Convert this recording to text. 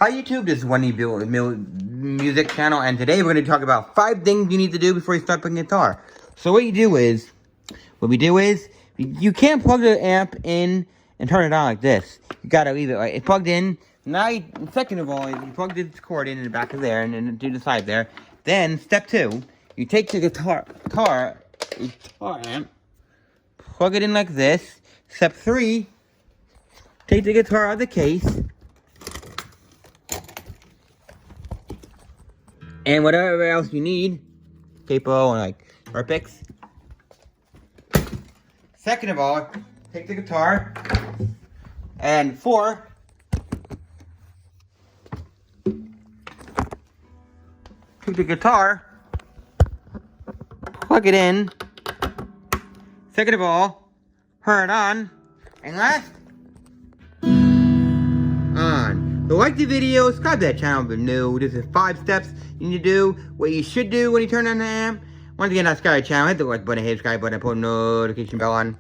Hi YouTube, this is Wendy Bill Music Channel, and today we're going to talk about 5 things you need to do before you start playing guitar. So what we do is, you can't plug the amp in and turn it on like this. You gotta leave it like it's plugged in. Now, second of all, you plug this cord in the back of there and then to the side there. Then step 2, you take the guitar amp, plug it in like this. Step 3, take the guitar out of the case. And whatever else you need, paper and or picks. Second of all, take the guitar. And 4, take the guitar, plug it in. Second of all, turn it on. And last, on. So like the video, subscribe to that channel if you're new. This is 5 steps you need to do, what you should do when you turn on the amp. Once again, subscribe to the channel, hit the like button, hit the subscribe button, put a notification bell on.